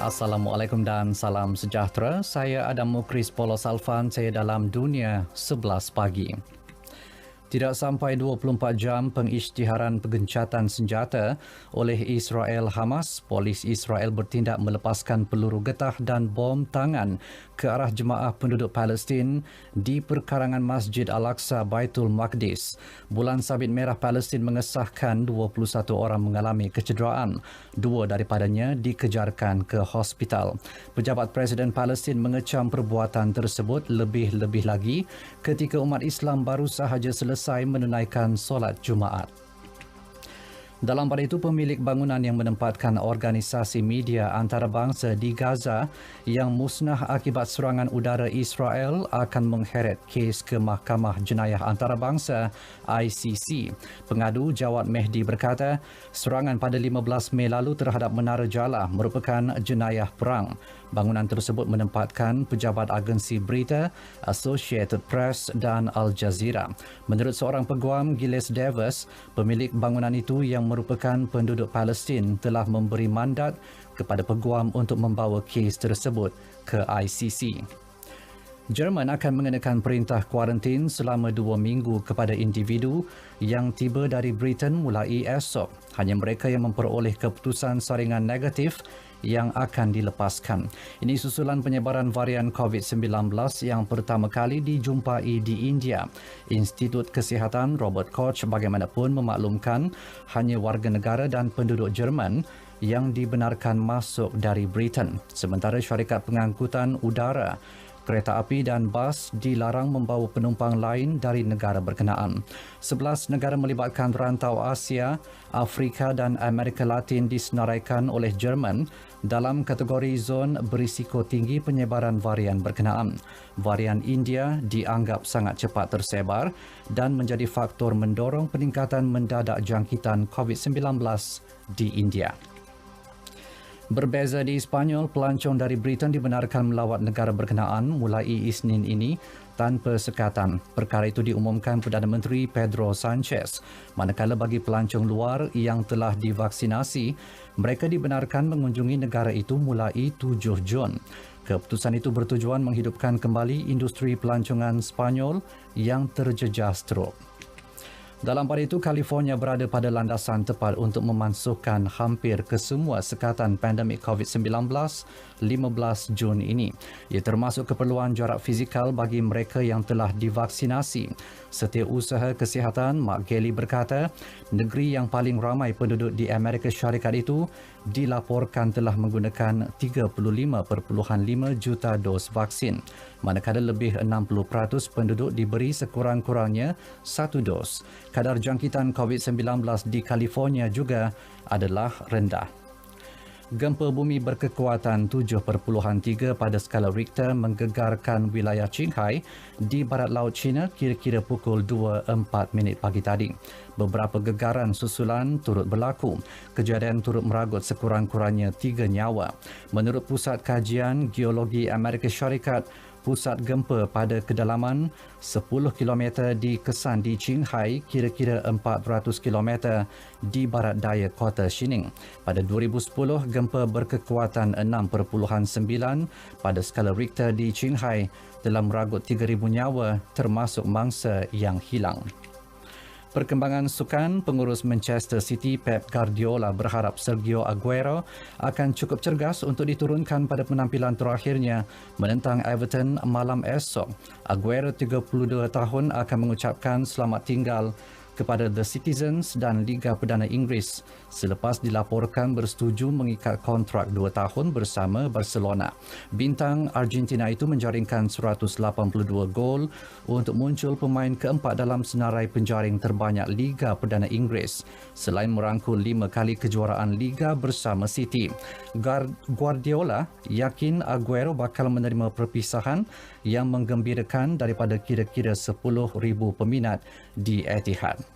Assalamualaikum dan salam sejahtera. Saya Adam Mukris Polos Alfan, saya dalam Dunia 11 Pagi. Tidak sampai 24 jam pengisytiharan pengencatan senjata oleh Israel Hamas, polis Israel bertindak melepaskan peluru getah dan bom tangan ke arah jemaah penduduk Palestin di perkarangan Masjid Al-Aqsa Baitul Maqdis. Bulan Sabit Merah Palestin mengesahkan 21 orang mengalami kecederaan. 2 daripadanya dikejarkan ke hospital. Pejabat Presiden Palestin mengecam perbuatan tersebut lebih-lebih lagi ketika umat Islam baru sahaja selesai menunaikan solat Jumaat. Dalam pada itu, pemilik bangunan yang menempatkan organisasi media antarabangsa di Gaza yang musnah akibat serangan udara Israel akan mengheret kes ke Mahkamah Jenayah Antarabangsa ICC. Pengadu Jawad Mehdi berkata, serangan pada 15 Mei lalu terhadap Menara Jala merupakan jenayah perang. Bangunan tersebut menempatkan pejabat agensi berita, Associated Press dan Al Jazeera. Menurut seorang peguam, Gilles Davis, pemilik bangunan itu yang merupakan penduduk Palestin telah memberi mandat kepada peguam untuk membawa kes tersebut ke ICC. Jerman akan mengenakan perintah kuarantin selama 2 minggu kepada individu yang tiba dari Britain mulai esok. Hanya mereka yang memperoleh keputusan saringan negatif yang akan dilepaskan. Ini susulan penyebaran varian COVID-19 yang pertama kali dijumpai di India. Institut Kesihatan Robert Koch bagaimanapun memaklumkan hanya warga negara dan penduduk Jerman yang dibenarkan masuk dari Britain. Sementara syarikat pengangkutan udara, kereta api dan bas dilarang membawa penumpang lain dari negara berkenaan. 11 negara melibatkan rantau Asia, Afrika dan Amerika Latin disenaraikan oleh Jerman dalam kategori zon berisiko tinggi penyebaran varian berkenaan. Varian India dianggap sangat cepat tersebar dan menjadi faktor mendorong peningkatan mendadak jangkitan COVID-19 di India. Berbeza di Spanyol, pelancong dari Britain dibenarkan melawat negara berkenaan mulai Isnin ini tanpa sekatan. Perkara itu diumumkan Perdana Menteri Pedro Sanchez. Manakala bagi pelancong luar yang telah divaksinasi, mereka dibenarkan mengunjungi negara itu mulai 7 Jun. Keputusan itu bertujuan menghidupkan kembali industri pelancongan Spanyol yang terjejas teruk. Dalam pada itu, California berada pada landasan tepat untuk memansuhkan hampir kesemua sekatan pandemik COVID-19 15 Jun ini. Ia termasuk keperluan jarak fizikal bagi mereka yang telah divaksinasi. Setiausaha Kesihatan Mark Galley berkata, negeri yang paling ramai penduduk di Amerika Syarikat itu dilaporkan telah menggunakan 35.5 juta dos vaksin, manakala lebih 60% penduduk diberi sekurang-kurangnya 1 dos. Kadar jangkitan COVID-19 di California juga adalah rendah. Gempa bumi berkekuatan 7.3 pada skala Richter menggegarkan wilayah Qinghai di barat laut China kira-kira pukul 2.04 pagi tadi. Beberapa gegaran susulan turut berlaku. Kejadian turut meragut sekurang-kurangnya 3 nyawa. Menurut Pusat Kajian Geologi Amerika Syarikat, pusat gempa pada kedalaman 10 km dikesan di Qinghai, kira-kira 400 km di barat daya kota Xining. Pada 2010, gempa berkekuatan 6.9 pada skala Richter di Qinghai telah meragut 3,000 nyawa termasuk mangsa yang hilang. Perkembangan sukan, pengurus Manchester City Pep Guardiola berharap Sergio Aguero akan cukup cergas untuk diturunkan pada penampilan terakhirnya menentang Everton malam esok. Aguero 32 tahun akan mengucapkan selamat tinggal kepada The Citizens dan Liga Perdana Inggeris selepas dilaporkan bersetuju mengikat kontrak 2 tahun bersama Barcelona. Bintang Argentina itu menjaringkan 182 gol untuk muncul pemain keempat dalam senarai penjaring terbanyak Liga Perdana Inggeris selain merangkul 5 kali kejuaraan Liga bersama City. Guardiola yakin Aguero bakal menerima perpisahan yang menggembirakan daripada kira-kira 10,000 peminat di Etihad.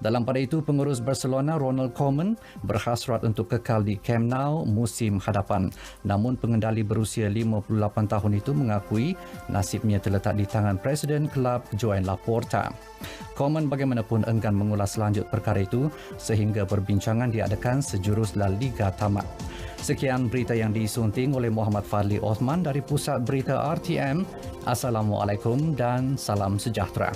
Dalam pada itu, pengurus Barcelona Ronald Koeman berhasrat untuk kekal di Camp Nou musim hadapan. Namun pengendali berusia 58 tahun itu mengakui nasibnya terletak di tangan Presiden kelab Joan Laporta. Koeman bagaimanapun enggan mengulas lanjut perkara itu sehingga perbincangan diadakan sejurus La Liga tamat. Sekian berita yang disunting oleh Muhammad Fadli Osman dari Pusat Berita RTM. Assalamualaikum dan salam sejahtera.